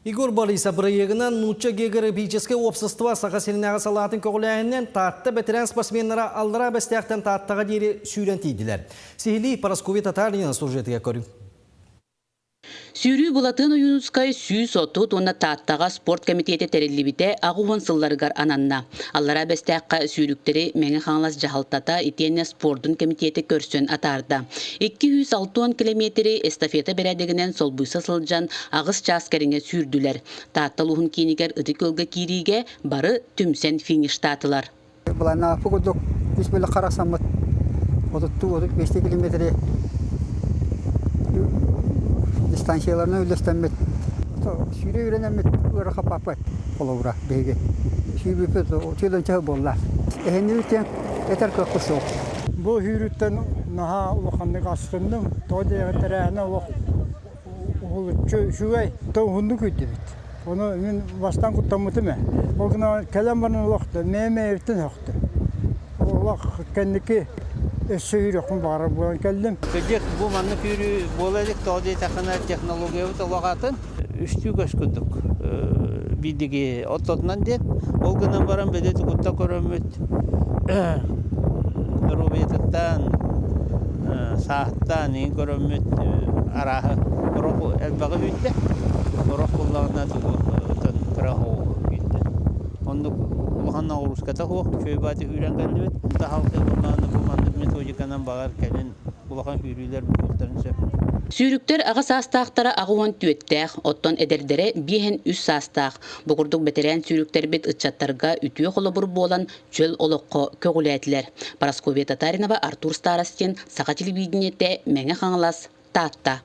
Игорь Борисов проектынан нуча географическое общество сақасылынаға салатын көғіләйінен татты бәтірен спортсменлері алдыра бәстіяқтен таттыға дейірі сүйрен тейділер. Сихили Параскови Татаринын сюжетіге көрім. Сүйрүү булатын уюнускай сүйс отут онна тааттага спорт комитети терелибите агуон сылларыгар ананна. Аллара бестеаққа сүйрүктери меңе хаңлас жахалтата итенне спортун комитети көрсөн атарда. 260 километри эстафета бередегинен солбуйса сылжан агыс часкеринге сүйрдүлер. Таатталуhun кинигер ыдыкылга кириге бары түмсен фиништатылар. Булана фугудук бисмилла карасаммыт. Отутту 5 километри дистанцияларына үлестенмет. Сүйре үйренемет ұры қапапат қолауыра бейге. Сүйбепет өтелінчі болла. Әйінді өтен әтер көккі соқ. Бұл үйреттен наға ұлықандық астындым. Тоды әтер әне ұлық шүйгей. Тоғы хүнді көйді бет. Оны мен бастан құттамыты ме. Олғына кәлем барын ұлықты. Мәйме ертін өқты. Ұлық кәндікі Сөйрөкүн бары болан келдим. Көдек бу манны пүрү болалык тоды такана технология утлагатын үстү көскүндүк. Бидиги оттотнан деп ол гынан баран бедет кутта көрөмөт. Робетаттан сааттан ин көрөмөт арахы роху элбагы бүтте. Рохулларна тутан трахо бүтте. Онду улханна уруската хо чөйбаты үйрөнгөндү. Тахалкы булманы методиканан багар келин улахан үйрүлөр бүктөрүнсө. Сүйрүктер ага састактара агуон түөттәк, оттон эдердере биһен үс састак. Бугурдук бетерен сүйрүктер бит ычаттарга үтүө холобур болан чөл олокко көгүләтләр. Парасковия Татаринова, Артур Старостин, Сака телевидениете, Меңе хаңлас, Татта.